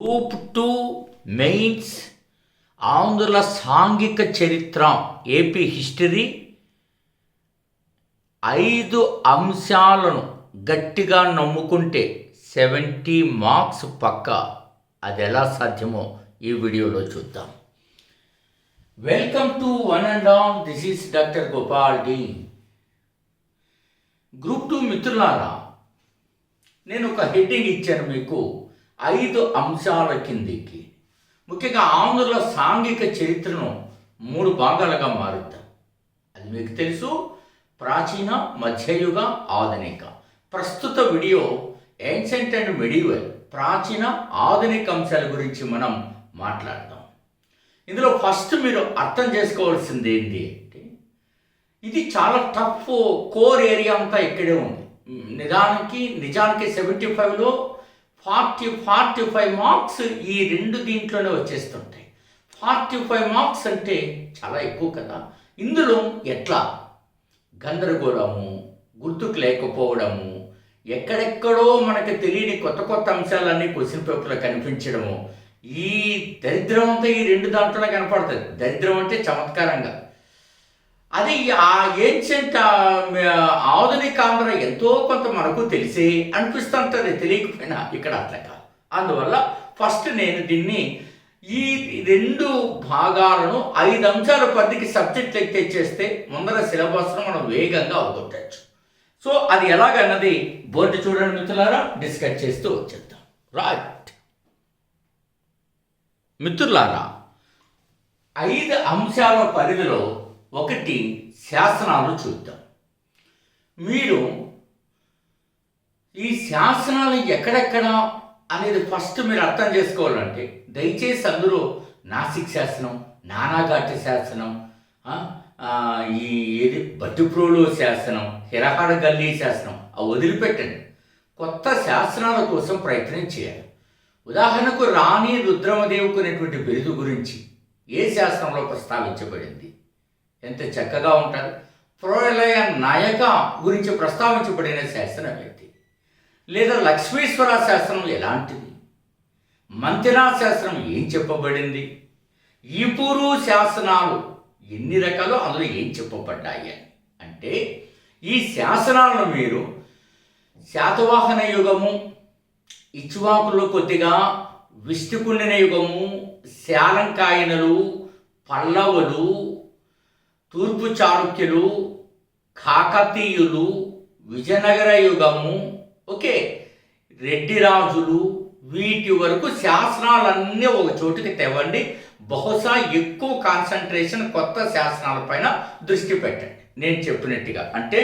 Group 2 mains ఆంధ్రుల సాంఘిక చరిత్ర ఏపీ హిస్టరీ 5 అంశాలను గట్టిగా నమ్ముకుంటే 70 మార్క్స్ పక్కా. అది ఎలా సాధ్యమో ఈ వీడియోలో చూద్దాం. Welcome to one and all, this is doctor Gopal D. Group 2 మిత్రులారా, నేను ఒక హెడ్డింగ్ ఇచ్చాను మీకు, 5 అంశాల కిందికి. ముఖ్యంగా ఆంధ్రుల సాంఘిక చరిత్రను 3 భాగాలుగా మారుద్దాం. అది మీకు తెలుసు, ప్రాచీన, మధ్యయుగ, ఆధునిక. ప్రస్తుత వీడియో ఏన్షియంట్ అండ్ మెడివల్, ప్రాచీన ఆధునిక అంశాల గురించి మనం మాట్లాడదాం. ఇందులో ఫస్ట్ మీరు అర్థం చేసుకోవాల్సింది ఏంటి అంటే, ఇది చాలా టఫ్, కోర్ ఏరియా అంతా ఇక్కడే ఉంది. నిజానికి 75లో 45 మార్క్స్ ఈ 2 దీంట్లోనే వచ్చేస్తుంటాయి. 45 మార్క్స్ అంటే చాలా ఎక్కువ కదా. ఇందులో ఎట్లా గందరగోళము, గుర్తుకు లేకపోవడము, ఎక్కడెక్కడో మనకు తెలియని కొత్త కొత్త అంశాలన్నీ క్వశ్చన్ పేపర్లో కనిపించడము, ఈ దరిద్రం అంతా ఈ 2 దాంట్లోనే కనపడుతుంది. దరిద్రం అంటే చమత్కారంగా. అది ఆ ఏన్షియంట్ ఆధునిక ఆంధ్ర ఎంతో కొంత మనకు తెలిసే అనిపిస్తుంటుంది, తెలియకపోయినా. ఇక్కడ అట్లా కాదు. అందువల్ల ఫస్ట్ నేను దీన్ని ఈ 2 భాగాలను 5 అంశాల పరిధికి సబ్జెక్ట్ తెచ్చేస్తే ముందర సిలబస్ను మనం వేగంగా అవగొట్టచ్చు. సో అది ఎలాగన్నది బోర్డు చూడండి మిత్రులారా, డిస్కస్ చేస్తూ వచ్చేద్దాం. రైట్ మిత్రులారా, 5 అంశాల పరిధిలో 1 శాసనాలు చూద్దాం. మీరు ఈ శాసనాలు ఎక్కడెక్కడ అనేది ఫస్ట్ మీరు అర్థం చేసుకోవాలంటే, దయచేసి అందరూ నాసిక్ శాసనం, నానాఘాటి శాసనం, ఏది బట్టిప్రోలు శాసనం, హిరహార గల్లీ శాసనం అవి వదిలిపెట్టండి. కొత్త శాసనాల కోసం ప్రయత్నం చేయాలి. ఉదాహరణకు రాణి రుద్రమదేవికి అనేటువంటి బిరుదు గురించి ఏ శాసనంలో ప్రస్తావించబడింది? ఎంత చక్కగా ఉంటుంది. ప్రళయ నాయక గురించి ప్రస్తావించబడిన శాసనం ఏంటి? లేదా లక్ష్మీశ్వర శాసనం ఎలాంటిది? మంతిరా శాసనం ఏం చెప్పబడింది? ఈపూరు శాసనాలు ఎన్ని రకాలు, అందులో ఏం చెప్పబడ్డాయి అని అంటే, ఈ శాసనాలను మీరు శాతవాహన యుగము, ఇక్ష్వాకులు కొద్దిగా, విష్ణుకుండిన యుగము, శాలంకాయనలు, పల్లవులు, తూర్పు చాళుక్యులు, కాకతీయులు, విజయనగర యుగము, ఓకే, రెడ్డి రాజులు, వీటి వరకు శాసనాలన్నీ ఒక చోటుకి తెవ్వండి. బహుశా ఎక్కువ కాన్సన్ట్రేషన్ కొత్త శాసనాల పైన దృష్టి పెట్టండి. నేను చెప్పినట్టుగా అంటే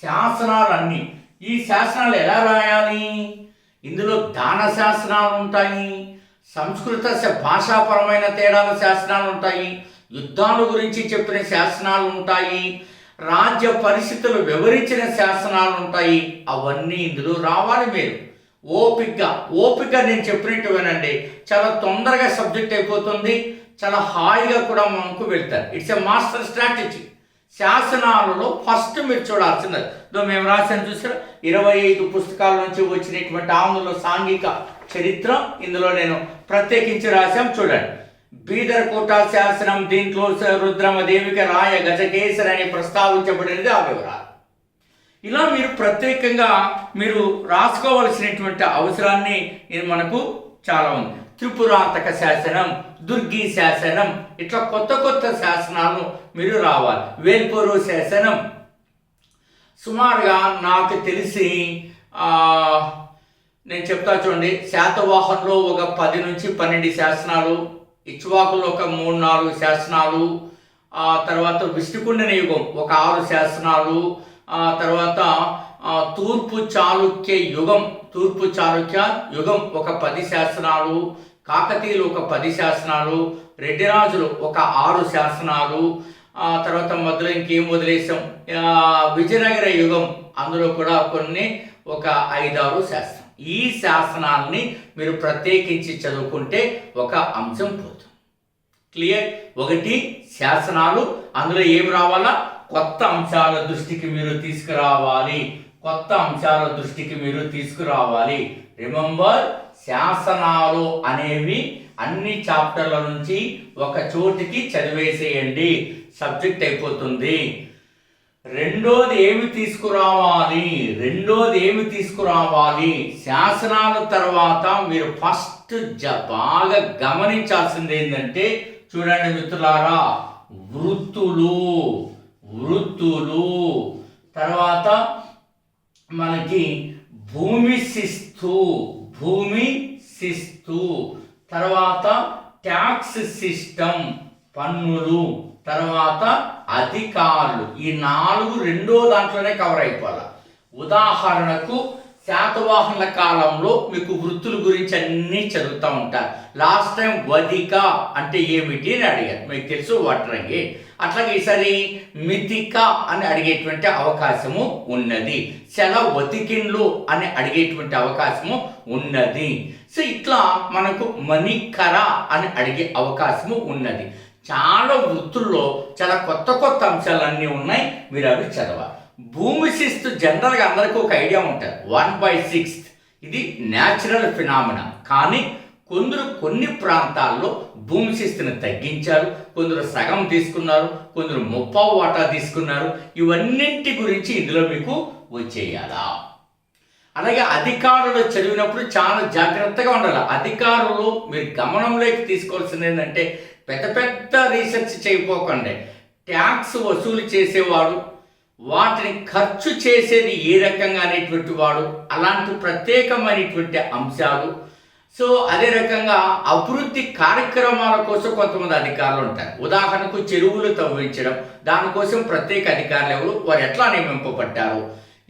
శాసనాలన్నీ, ఈ శాసనాలు ఎలా రాయాలి? ఇందులో దాన శాసనాలు ఉంటాయి, సంస్కృత భాషాపరమైన తేడాల శాసనాలు ఉంటాయి, యుద్ధాల గురించి చెప్పిన శాసనాలు ఉంటాయి, రాజ్య పరిస్థితులు వివరించిన శాసనాలు ఉంటాయి. అవన్నీ ఇందులో రావాలి. మీరు ఓపిక నేను చెప్పినట్టు వినండి. చాలా తొందరగా సబ్జెక్ట్ అయిపోతుంది, చాలా హాయిగా కూడా మనకు వెళ్తారు. It's a master strategy. శాసనాలలో ఫస్ట్ మీరు చూడాల్సింది, మేము రాసాను చూసారా, 25 పుస్తకాల నుంచి వచ్చినటువంటి ఆంధ్రుల సాంఘిక చరిత్ర. ఇందులో నేను ప్రత్యేకించి రాశాం, చూడండి. బీదర్ కోట శాసనం, దీంట్లో రుద్రమదేవికి రాయ గజకేసరి అని ప్రస్తావించబడినది, ఆ వివరాలు. ఇలా మీరు ప్రత్యేకంగా మీరు రాసుకోవలసినటువంటి అవసరాన్ని మనకు చాలా ఉంది. త్రిపురాంతక శాసనం, దుర్గి శాసనం, ఇట్లా కొత్త కొత్త శాసనాలు మీరు రావాలి. వేల్పూరు శాసనం సుమారుగా నాకు తెలిసి నేను చెప్తా చూడండి, శాతవాహనంలో ఒక 10 నుంచి 12 శాసనాలు, ఇక్ష్వాకులో ఒక 3-4 శాసనాలు, తర్వాత విష్ణుకుండిన యుగం ఒక 6 శాసనాలు, తర్వాత తూర్పు చాళుక్య యుగం ఒక 10 శాసనాలు, కాకతీయులు ఒక 10 శాసనాలు, రెడ్డి రాజులు ఒక 6 శాసనాలు, తర్వాత మధ్యలో ఇంకేం వదిలేసాం, విజయనగర యుగం అందులో కూడా కొన్ని ఒక 5-6 శాసనాలు. ఈ శాసనాల్ని మీరు ప్రత్యేకించి చదువుకుంటే ఒక అంశం పోతుంది. క్లియర్? 1 శాసనాలు, అందులో ఏం రావాలా? కొత్త అంశాల దృష్టికి మీరు తీసుకురావాలి. రిమెంబర్, శాసనాలు అనేవి అన్ని చాప్టర్ల నుంచి ఒక చోటికి చదివేసేయండి, సబ్జెక్ట్ అయిపోతుంది. రెండోది ఏమి తీసుకురావాలి శాసనాల తర్వాత మీరు ఫస్ట్ బాగా గమనించాల్సింది ఏంటంటే, చూడండి మిత్రులారా, వృత్తులు తర్వాత మనకి భూమి శిస్తు తర్వాత ట్యాక్స్ సిస్టమ్ పన్నులు, తర్వాత అధికారులు. ఈ 4 రెండో దాంట్లోనే కవర్ అయిపోవాలి. ఉదాహరణకు శాతవాహనుల కాలంలో మీకు వృత్తుల గురించి అన్నీ చదువుతూ ఉంటారు. లాస్ట్ టైం వధిక అంటే ఏమిటి అని అడిగారు, మీకు తెలుసు వడ్రంగి. అట్లాగే ఈసారి మితిక అని అడిగేటువంటి అవకాశము ఉన్నది, వతికిన్లు అని అడిగేటువంటి అవకాశము ఉన్నది. సో ఇట్లా మనకు మణికర అని అడిగే అవకాశము ఉన్నది. చాలా వృత్తుల్లో చాలా కొత్త అంశాలన్నీ ఉన్నాయి, మీరు అవి చదవాలి. భూమి శిస్తు జనరల్గా అందరికీ ఒక ఐడియా ఉంటుంది, 1/6 ఇది న్యాచురల్ ఫినామినా. కానీ కొన్ని ప్రాంతాల్లో భూమి శిస్తుని తగ్గించారు, కొందరు సగం తీసుకున్నారు, కొందరు 30 వాటా తీసుకున్నారు. ఇవన్నింటి గురించి ఇందులో మీకు వచ్చేయాలా. అలాగే అధికారులు చదివినప్పుడు చాలా జాగ్రత్తగా ఉండాలి. అధికారులు మీరు గమనంలోకి తీసుకోవాల్సింది ఏంటంటే, పెద్ద రీసెర్చ్ చేయకపోకండి. ట్యాక్స్ వసూలు చేసేవాడు, వాటిని ఖర్చు చేసేది ఏ రకంగా అనేటువంటి వాడు, అలాంటి ప్రత్యేకమైనటువంటి అంశాలు. సో అదే రకంగా అభివృద్ధి కార్యక్రమాల కోసం కొంతమంది అధికారులు ఉంటారు. ఉదాహరణకు చెరువులు తవ్వించడం, దానికోసం ప్రత్యేక అధికారులు ఎవరు, వారు ఎట్లా నియమింపబడ్డారు,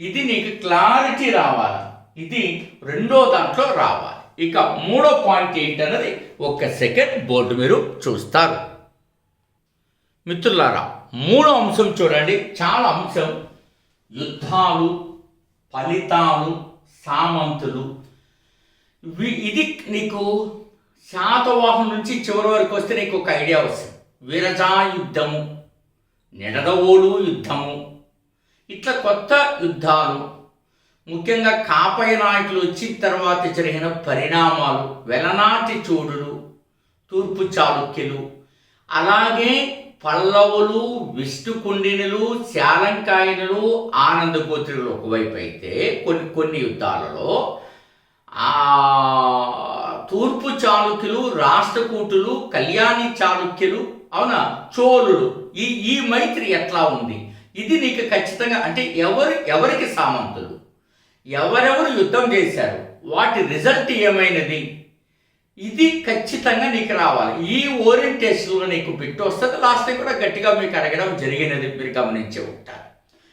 ఇది నీకు క్లారిటీ రావాలి. ఇది రెండో దాంట్లో రావాలి. ఇక మూడో పాయింట్ ఏంటన్నది ఒక్క సెకండ్ బోర్డు మీరు చూస్తారు. మిత్రులారా, మూడో అంశం చూడండి, చాలా అంశం. యుద్ధాలు, ఫలితాలు, సామంతులు. ఇది నీకు శాతవాహనం నుంచి చివరి వరకు వస్తే నీకు ఒక ఐడియా వస్తుంది. విరజా యుద్ధము, నిడదవోలు యుద్ధము, ఇట్లా కొత్త యుద్ధాలు, ముఖ్యంగా కాపయ నాయకులు వచ్చిన తర్వాత జరిగిన పరిణామాలు, వెలనాటి చోడులు, తూర్పు చాళుక్యులు, అలాగే పల్లవులు, విష్ణుకుండినులు, శాలంకాయనులు, ఆనందగోత్రులు ఒకవైపు అయితే కొన్ని యుద్ధాలలో తూర్పు చాళుక్యులు, రాష్ట్రకూటులు, కళ్యాణి చాళుక్యులు, అవునా, చోళులు, ఈ మైత్రి ఎట్లా ఉంది, ఇది నీకు ఖచ్చితంగా అంటే ఎవరికి సామంతులు, ఎవరెవరు యుద్ధం చేశారు, వాటి రిజల్ట్ ఏమైనది, ఇది ఖచ్చితంగా నీకు రావాలి. ఈ ఓరియంటేషన్లో నీకు బిట్ వస్తుంది. లాస్ట్ టైం కూడా గట్టిగా మీకు అడగడం జరిగినది, మీరు గమనించే ఉంటారు.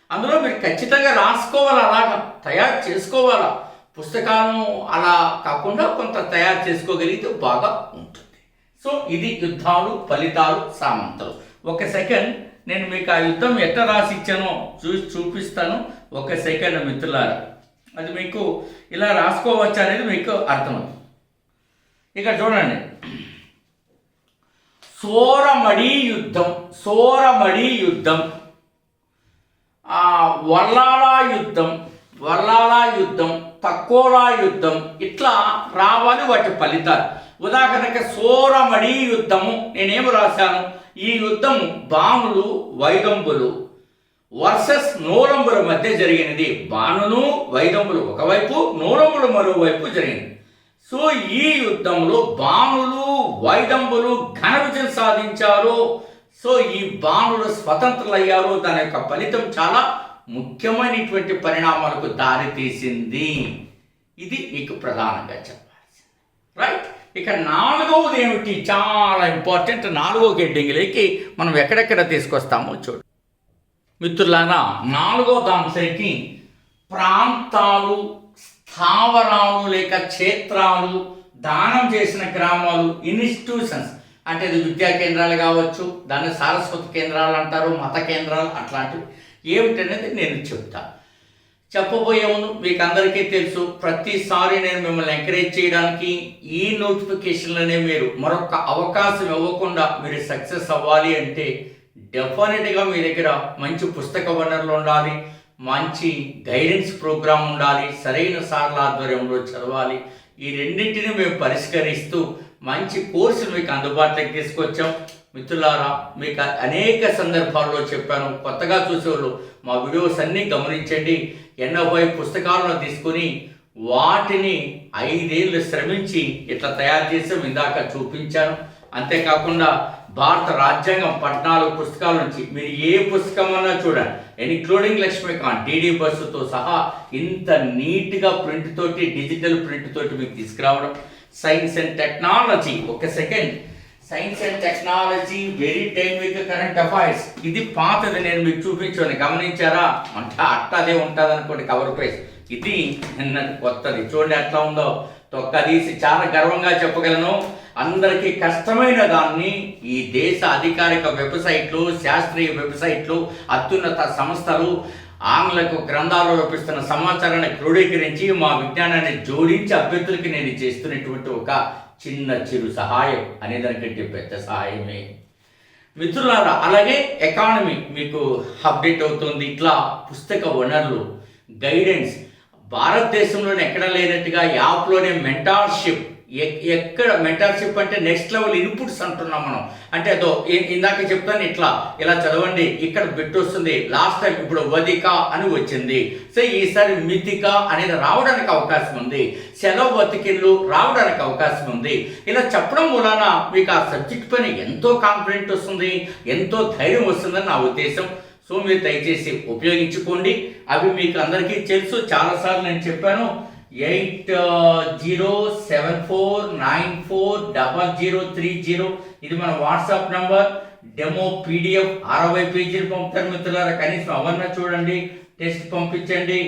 అందులో మీరు ఖచ్చితంగా రాసుకోవాలి, అలాగా తయారు చేసుకోవాలా. పుస్తకాలను అలా కాకుండా కొంత తయారు చేసుకోగలిగితే బాగా ఉంటుంది. సో ఇది యుద్ధాలు, ఫలితాలు, సామంతులు. ఒక సెకండ్ నేను మీకు ఆ యుద్ధం ఎట్లా రాసి ఇచ్చానో చూపిస్తాను. ఒక సెకండ్ మిత్రులారా, అది మీకు ఇలా రాసుకోవచ్చు అనేది మీకు అర్థమవుతుంది. ఇక చూడండి, సోరమడి యుద్ధం, వల్లాలా యుద్ధం, తక్కువలా యుద్ధం, ఇట్లా రావాలి వాటి ఫలితాలు. ఉదాహరణకి సోరమడి యుద్ధము నేనేమి రాశాను, ఈ యుద్ధము బాణులు, వైదంబులు వర్సెస్ నోలంబుల మధ్య జరిగినది. బాణులు, వైదంబులు ఒకవైపు, నోలంబులు మరోవైపు జరిగింది. సో ఈ యుద్ధంలో బాణులు, వైదంబులు ఘన విజయం సాధించారు. సో ఈ బాణులు స్వతంత్రులయ్యారు. దాని యొక్క ఫలితం చాలా ముఖ్యమైనటువంటి పరిణామాలకు దారితీసింది. ఇది మీకు ప్రధానంగా చెప్పాల్సింది, రైట్. ఇక నాలుగవది ఏమిటి, చాలా ఇంపార్టెంట్. 4వ హెడ్డింగ్లోకి మనం ఎక్కడెక్కడ తీసుకొస్తామో చూడు మిత్రులారా. 4వ దాంట్లోకి ప్రాంతాలు, స్థావరాలు లేక క్షేత్రాలు, దానం చేసిన గ్రామాలు, ఇన్స్టిట్యూషన్స్ అంటే ఇది విద్యా కేంద్రాలు కావచ్చు, దాన్ని సారస్వత కేంద్రాలు అంటారు, మత కేంద్రాలు, అట్లాంటివి ఏమిటనేది నేను చెప్పబోయే ముందు మీకు అందరికీ తెలుసు, ప్రతిసారి నేను మిమ్మల్ని ఎంకరేజ్ చేయడానికి ఈ నోటిఫికేషన్లనే మీరు మరొక అవకాశం ఇవ్వకుండా మీరు సక్సెస్ అవ్వాలి అంటే డెఫినెట్గా మీ దగ్గర మంచి పుస్తక వనరులు ఉండాలి, మంచి గైడెన్స్ ప్రోగ్రామ్ ఉండాలి, సరైన సార్ల ఆధ్వర్యంలో చదవాలి. ఈ రెండింటిని మేము పరిష్కరిస్తూ మంచి కోర్సులు మీకు అందుబాటులోకి తీసుకొచ్చాం. మిత్రులారా, మీకు అనేక సందర్భాల్లో చెప్పాను, కొత్తగా చూసేవాళ్ళు మా వీడియోస్ అన్నీ గమనించండి. 80 పుస్తకాలను తీసుకుని వాటిని 5 ఏళ్ళు శ్రమించి ఇట్లా తయారు చేసాం, ఇందాక చూపించాను. అంతేకాకుండా భారత రాజ్యాంగం 14 పుస్తకాల నుంచి మీరు ఏ పుస్తకం అన్నా చూడండి, ఇన్క్లూడింగ్ లక్ష్మీకాంత్ టీడీ బస్సుతో సహా ఇంత నీట్గా ప్రింట్ తోటి, డిజిటల్ ప్రింట్ తోటి మీకు తీసుకురావడం. సైన్స్ అండ్ టెక్నాలజీ, ఒక second, science and technology very dynamic current affairs. ఇది పాతది, నేను మీకు చూపించాను, గమనించారా? అంటే అదే ఉంటుంది అనుకోండి కవర్ పేజ్. ఇది నిన్నటి కొత్తది, చూడండి ఎట్లా ఉందో. తొక్కదీసి చాలా గర్వంగా చెప్పగలను. అందరికీ కష్టమైన దాన్ని ఈ దేశ అధికారిక వెబ్సైట్లు, శాస్త్రీయ వెబ్సైట్లు, అత్యున్నత సంస్థలు ఆంగ్లకు గ్రంథాలు రూపిస్తున్న సమాచారాన్ని క్రోడీకరించి మా విజ్ఞానాన్ని జోడించి అభ్యర్థులకి నేను చేస్తున్నటువంటి ఒక చిన్న చిరు సహాయం అనేదానికంటే పెద్ద సహాయమే మిత్రులారా. అలాగే ఎకానమీ మీకు అప్డేట్ అవుతుంది. ఇట్లా పుస్తక వనరులు, గైడెన్స్, భారతదేశంలోనే ఎక్కడ లేనట్టుగా యాప్లోనే మెంటార్షిప్. ఎక్కడ మెంటార్షిప్ అంటే నెక్స్ట్ లెవెల్ ఇన్పుట్స్ అంటున్నాం మనం. అంటే అదో ఇందాక చెప్తాను, ఇలా చదవండి, ఇక్కడ బిట్ వస్తుంది. లాస్ట్ టైం ఇప్పుడు వదిక అని వచ్చింది, సో ఈసారి మితిక అనేది రావడానికి అవకాశం ఉంది, సెలవు బతికిళ్ళు రావడానికి అవకాశం ఉంది. ఇలా చెప్పడం మూలాన మీకు ఆ సబ్జెక్ట్ పైన ఎంతో కాన్ఫిడెంట్ వస్తుంది, ఎంతో ధైర్యం వస్తుందని నా ఉద్దేశం. సో మీరు దయచేసి ఉపయోగించుకోండి. అవి మీకు అందరికీ తెలుసు, చాలాసార్లు నేను చెప్పాను. 8074940030 ఇది మన వాట్సాప్ నంబర్. డెమో పీడిఎఫ్ 60 పేజీలు పంపుతారు మిత్రులారా, కనీసం అవన్నీ చూడండి, టెస్ట్ పంపించండి.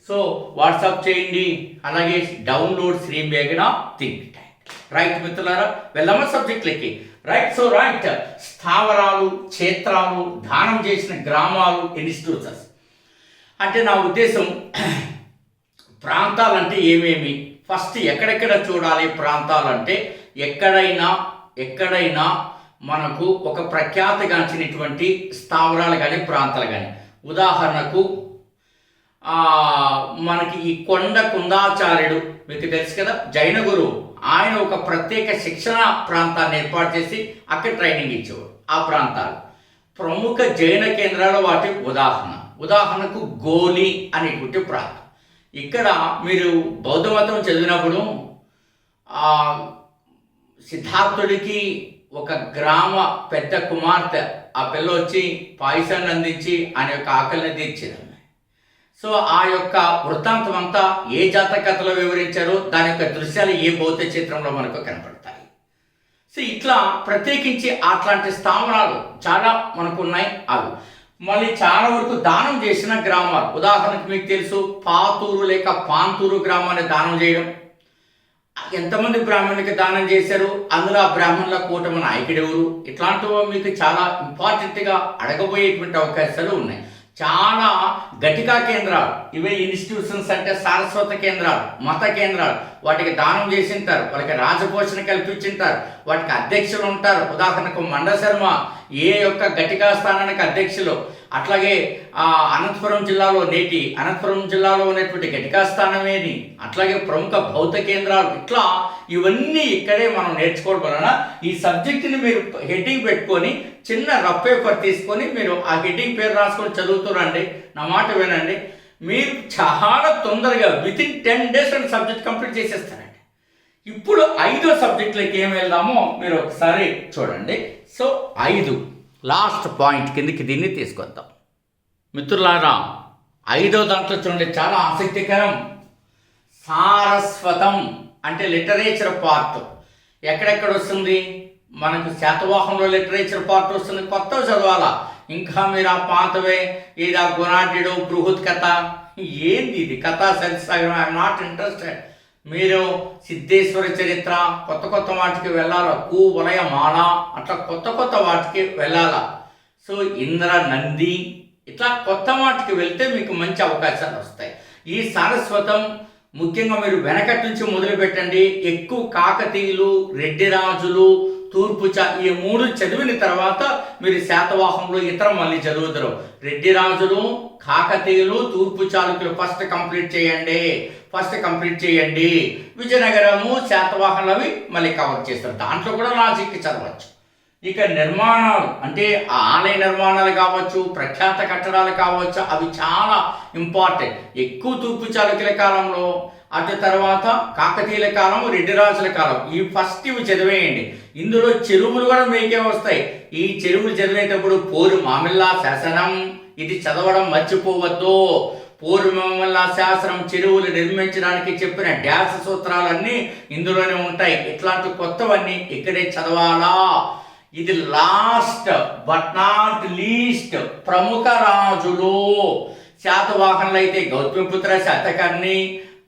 సో వాట్సాప్ చేయండి. అలాగే డౌన్లోడ్ శ్రీ మేఘన థింక్ ట్యాంక్. రైట్ మిత్రులారా, వెళ్ళమ్మ సబ్జెక్ట్లకి. రైట్, సో రైట్, స్థావరాలు, క్షేత్రాలు, దానం చేసిన గ్రామాలు, ఇన్స్టిట్యూషన్స్. అంటే నా ఉద్దేశం ప్రాంతాలంటే ఏమేమి, ఫస్ట్ ఎక్కడెక్కడ చూడాలి ప్రాంతాలంటే, ఎక్కడైనా మనకు ఒక ప్రఖ్యాతిగాంచినటువంటి స్థావరాలు కానీ ప్రాంతాలు కానీ, ఉదాహరణకు మనకి ఈ కుందాచార్యుడు మీకు తెలుసు కదా, జైన గురువు. ఆయన ఒక ప్రత్యేక శిక్షణ ప్రాంతాన్ని ఏర్పాటు చేసి అక్కడ ట్రైనింగ్ ఇచ్చేవాడు. ఆ ప్రాంతాలు ప్రముఖ జైన కేంద్రాలు వాటి ఉదాహరణకు గోలి అనేటువంటి ప్రాంతం. ఇక్కడ మీరు బౌద్ధ మతం చదివినప్పుడు సిద్ధార్థుడికి ఒక గ్రామ పెద్ద కుమార్తె, ఆ పిల్ల వచ్చి పాయసాన్ని అందించి ఆయన యొక్క ఆకలిని తీర్చింది. సో ఆ యొక్క వృత్తాంతం అంతా ఏ జాతకథలో వివరించారో దాని యొక్క దృశ్యాలు ఏ బౌద్ధ చిత్రంలో మనకు కనపడతాయి. సో ఇట్లా ప్రత్యేకించి అట్లాంటి స్థావరాలు చాలా మనకు ఉన్నాయి. అవి మళ్ళీ చాలా వరకు దానం చేసిన గ్రామాలు, ఉదాహరణకు మీకు తెలుసు పాతూరు లేక పాంతూరు గ్రామాన్ని దానం చేయడం. ఎంతమంది బ్రాహ్మణులకి దానం చేశారు, అందులో ఆ బ్రాహ్మణుల కూటమి నాయకుడు ఎవరు, ఇట్లాంటివి మీకు చాలా ఇంపార్టెంట్గా అడగబోయేటువంటి అవకాశాలు ఉన్నాయి. చాలా ఘటికా కేంద్రాలు, ఇవే ఇన్స్టిట్యూషన్స్ అంటే సారస్వత కేంద్రాలు, మత కేంద్రాలు, వాటికి దానం చేసింటారు, వాళ్ళకి రాజపోషణ కల్పించింటారు, వాటికి అధ్యక్షులు ఉంటారు. ఉదాహరణకు మండశర్మ ఏ యొక్క ఘటికా స్థానానికి అధ్యక్షులు. అట్లాగే అనంతపురం జిల్లాలో ఉన్నటువంటి ఘటికా స్థానమేని, అట్లాగే ప్రముఖ బౌద్ధ కేంద్రాలు. ఇట్లా ఇవన్నీ ఇక్కడే మనం నేర్చుకోవడం వలన ఈ సబ్జెక్టుని మీరు హెడ్డింగ్ పెట్టుకొని చిన్న రఫ్ పేపర్ తీసుకొని మీరు ఆ హెడ్డింగ్ పేరు రాసుకొని చదువుతురండి. నా మాట వినండి, మీరు చాలా తొందరగా వితిన్ 10 days సబ్జెక్ట్ కంప్లీట్ చేసేస్తారండి. ఇప్పుడు 5వ సబ్జెక్టులకి ఏం వెళ్దామో మీరు ఒకసారి చూడండి. సో 5 లాస్ట్ పాయింట్ కిందకి దీన్ని తీసుకొద్దాం మిత్రులారా. 5వ దాంట్లో చూడండి, చాలా ఆసక్తికరం. సారస్వతం అంటే లిటరేచర్ పార్ట్ ఎక్కడెక్కడ వస్తుంది మనకు? శాతవాహనంలో లిటరేచర్ పార్ట్ వస్తుంది, కొత్తవి చదవాలా. ఇంకా మీరు ఆ పాతవే ఇది ఆ గుణాఢ్యుడు బృహత్ కథ, ఏంది ఇది కథా సరిసాగరం, ఐఎమ్ నాట్ ఇంట్రెస్టెడ్. మీరు సిద్ధేశ్వర చరిత్ర కొత్త వాటికి వెళ్ళాలా, వలయ మాల అట్లా కొత్త వాటికి వెళ్ళాలా. సో ఇంద్ర నంది ఇట్లా కొత్త వాటికి వెళ్తే మీకు మంచి అవకాశాలు వస్తాయి. ఈ సారస్వతం ముఖ్యంగా మీరు వెనకటి నుంచి మొదలు పెట్టండి. ఎక్కువ కాకతీయులు, రెడ్డి రాజులు, ఈ 3 చదివిన తర్వాత మీరు శాతవాహనంలో ఇతర మళ్ళీ చదువుతారు. రెడ్డి రాజులు, కాకతీయులు, తూర్పు చాళుక్యులు ఫస్ట్ కంప్లీట్ చేయండి. ఫస్ట్ కంప్లీట్ చేయండి. విజయనగరము, శాతవాహనలవి మళ్ళీ కవర్ చేస్తారు. దాంట్లో కూడా లాజిక్ చదవచ్చు. ఇక నిర్మాణాలు అంటే ఆలయ నిర్మాణాలు కావచ్చు, ప్రఖ్యాత కట్టడాలు కావచ్చు, అవి చాలా ఇంపార్టెంట్. ఎక్కువ తూర్పు చాళుక్యుల కాలంలో, అటు తర్వాత కాకతీయుల కాలం, రెడ్డి రాజుల కాలం, ఈ ఫస్ట్ ఇవి చదివేయండి. ఇందులో చెరువులు కూడా మీకే వస్తాయి. ఈ చెరువులు చదివేటప్పుడు పోరు మామిళ్ళ శాసనం, ఇది చదవడం మర్చిపోవద్దు. పోరు మామిళ్ళ శాసనం చెరువులు నిర్మించడానికి చెప్పిన డ్యాస్ సూత్రాలన్నీ ఇందులోనే ఉంటాయి. ఇట్లాంటి కొత్తవన్నీ ఇక్కడే చదవాలా. ఇది లాస్ట్ బట్ నాట్ లీస్ట్ ప్రముఖ రాజులు. శాతవాహనులు అయితే గౌతమిపుత్ర శాతకర్ణి,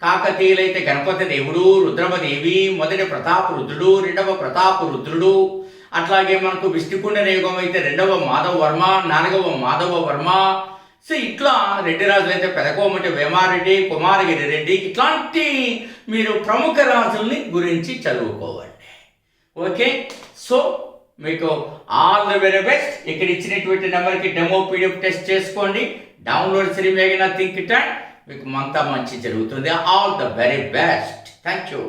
కాకతీయులైతే గణపతి దేవుడు, రుద్రమదేవి, మొదటి ప్రతాపరుద్రుడు, రెండవ ప్రతాపరుద్రుడు. అట్లాగే మనకు విష్ణుకుండ యుగం అయితే రెండవ మాధవ వర్మ, నాలుగవ మాధవ వర్మ. సో ఇట్లా రెడ్డి రాజులు అయితే పెదకోమటి వేమారెడ్డి, కుమారగిరి రెడ్డి, ఇట్లాంటి మీరు ప్రముఖ రాజుల్ని గురించి చదువుకోవండి. ఓకే, సో మీకు ఆల్ ద వెరీ బెస్ట్. ఇక్కడ ఇచ్చినటువంటి నెంబర్కి డెమో పీడిఎఫ్ టెస్ట్ చేసుకోండి. Download Srimeghana think tank. మీకు అంతా మంచి జరుగుతుంది. All the very best. Thank you.